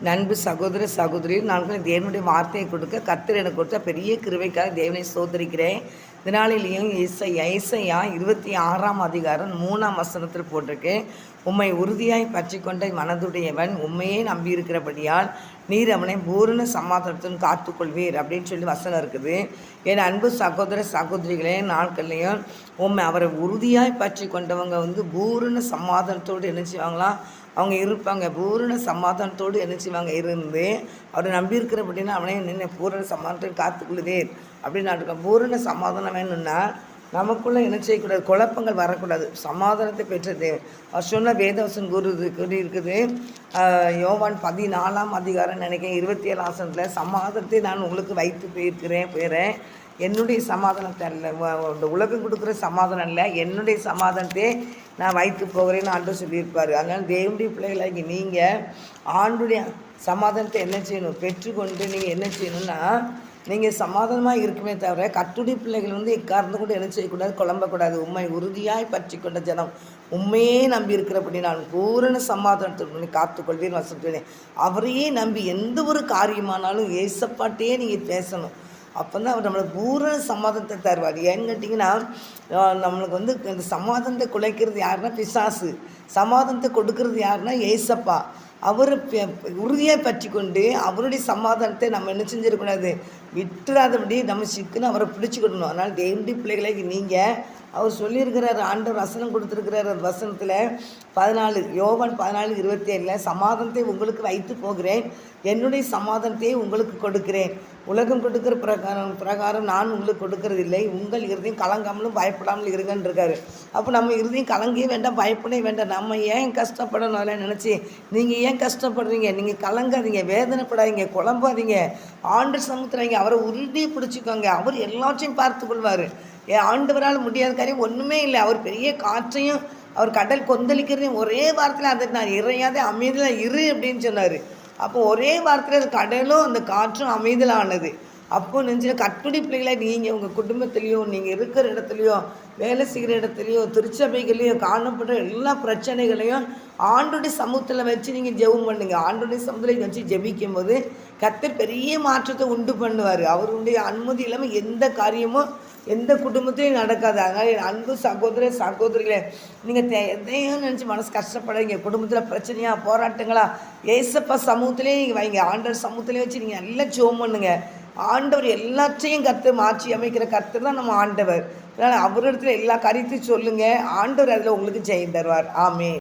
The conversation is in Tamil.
நண்பு சகோதர சகோதரி, நான் தேவனுடைய வார்த்தையை கொடுக்க கர்த்தர் எனக்கு கொடுத்த பெரிய கிருபைக்காக தேவனை ஸ்தோத்திரிக்கிறேன். இதனாலேயும் ஏசாயா 26ஆம் அதிகாரம் 3ஆம் வசனத்தில் போட்டிருக்கு, உம்மை உறுதியாய் பற்றி கொண்ட மனதுடையவன் உண்மையே நம்பியிருக்கிறபடியால் நீர் அவனை பூரண சமாதானத்துடன் காத்துக்கொள்வீர் அப்படின்னு சொல்லி வசனம் இருக்குது. என் அன்பு சகோதர சகோதரிகளே, நாட்கள்லையும் அவரை உறுதியாய் பற்றி கொண்டவங்க பூரண சமாதானத்தோடு என்ன செய்வாங்களாம், அவங்க இருப்பாங்க. பூரண சமாதானத்தோடு என்ன செய்வாங்க இருந்து அவரை நம்பியிருக்கிற அப்படின்னா அவனே நின்று பூரண சமாதானத்தை காத்துக்கொள்ளுதேர் அப்படின்னு இருக்கோம். பூரண சமாதானம் வேணும்னா நமக்குள்ளே என்ன செய்யக்கூடாது, குழப்பங்கள் வரக்கூடாது. சமாதானத்தை பெற்றது அவர் சொன்ன வேதவசன் கூறியிருக்குது. யோவான் 14ஆம் அதிகாரம் நினைக்கிறேன் 27 ஆசனத்தில், சமாதானத்தை நான் உங்களுக்கு வைத்து போயிருக்கிறேன் என்னுடைய சமாதானத்தை அல்ல, உலகம் கொடுக்குற சமாதானம் இல்லை, என்னுடைய சமாதானத்தை நான் வைத்து போகிறேன்னு ஆண்டு சொல்லியிருப்பார். அதனால் தேவனுடைய பிள்ளைகளாகி நீங்கள் ஆண்டுடைய சமாதானத்தை என்ன செய்யணும், பெற்றுக்கொண்டு நீங்கள் என்ன செய்யணும்னா நீங்கள் சமாதானமாக இருக்குமே தவிர கர்த்தருடைய பிள்ளைகள் எக்காரணம் கூட என்ன செய்யக்கூடாது, குழம்பக்கூடாது. உண்மை உறுதியாய் பற்றி கொண்ட ஜனம் உண்மையே நம்பி இருக்கிறபடி நான் பூரண சமாதானத்தை காத்துக்கொள்வேன் வசனேன். அவரையே நம்பி எந்த ஒரு காரியமானாலும் ஏசப்பாட்டையே நீங்கள் பேசணும். அப்போ தான் அவர் நம்மளுக்கு பூரண சமாதானத்தை தருவார். ஏன்னு கேட்டிங்கன்னா, நம்மளுக்கு இந்த சமாதானத்தை குலைக்கிறது யாருன்னா பிசாசு, சமாதானத்தை கொடுக்கறது யாருன்னா ஏசப்பா. அவர் உறுதியாக பற்றி கொண்டு அவருடைய சமாதானத்தை நம்ம என்ன செஞ்சிடக்கூடாது, விட்டுறாதபடி நம்ம சிக்குன்னு அவரை பிடிச்சிக்கிடணும். அதனால் தேவனுடைய பிள்ளைகளை நீங்கள் அவர் சொல்லியிருக்கிறார், ஆண்டவர் வசனம் கொடுத்துருக்கிறார். அந்த வசனத்தில் 14 யோவான் 14:27 சமாதானத்தை உங்களுக்கு வைத்து போகிறேன், என்னுடைய சமாதானத்தை உங்களுக்கு கொடுக்கிறேன், உலகம் கொடுக்குற பிரகாரம் நான் உங்களுக்கு கொடுக்கறதில்லை, உங்கள் இறுதியும் கலங்காமலும் பயப்படாமல் இருங்கன்னு இருக்காரு. அப்போ நம்ம இறுதியும் கலங்கவே வேண்டாம், பயப்படவே வேண்டாம். நம்ம ஏன் கஷ்டப்படணும் அதெல்லாம் நினச்சி நீங்கள் ஏன் கஷ்டப்படுறீங்க, நீங்கள் கலங்காதீங்க, வேதனைப்படாதீங்க, குழம்பாதீங்க, ஆண்டு சமுத்திரங்க அவரை உறுதியை பிடிச்சிக்கோங்க. அவர் எல்லாத்தையும் பார்த்து கொள்வார். ஆண்டவரால் முடியாத காரியம் ஒன்றுமே இல்லை. அவர் பெரிய காற்றையும் அவர் கடல் கொந்தளிக்கிறதையும் ஒரே வாரத்தில் அதை நான் இறையாதே அமைதியில் இரு அப்படின்னு சொன்னார். அப்போ ஒரே வாரத்தில் அது கடலும் அந்த காற்றும் அமைதியில் ஆனது. அப்போது நெஞ்சில் கட்டுடி பிள்ளைகளை நீங்கள் உங்கள் குடும்பத்துலேயோ நீங்கள் இருக்கிற இடத்துலையோ வேலை செய்கிற இடத்துலையோ திருச்சபைகளையோ காணப்படுற எல்லா பிரச்சனைகளையும் ஆண்டுடைய சமூகத்தில் வச்சு நீங்கள் ஜெபம் பண்ணுங்க. ஆண்டுடைய சமூகத்தில் வச்சு ஜெபிக்கும் போது கர்த்தர் பெரிய மாற்றத்தை உண்டு பண்ணுவார். அவருடைய அனுமதி இல்லாமல் எந்த காரியமும் எந்த குடும்பத்தையும் நடக்காது. அதனால் என் அன்பு சகோதர சகோதரிகளே, நீங்கள் எதையும் நினச்சி மனசு கஷ்டப்படுறீங்க, குடும்பத்தில் பிரச்சனையாக போராட்டங்களா, ஏசப்பா சமூகத்திலே நீங்கள் வைங்க, ஆண்டவர் சமூகத்திலே வச்சு நீங்கள் நல்லா ஜெபம் பண்ணுங்க. ஆண்டவர் எல்லாத்தையும் கர்த்தர் மாற்றி அமைக்கிற கர்த்தர் தான் நம்ம ஆண்டவர். அதனால் அவரிடத்துல எல்லா காரியத்தையும் சொல்லுங்கள், ஆண்டவர் அதில் உங்களுக்கு ஜெயம் தருவார். ஆமென்.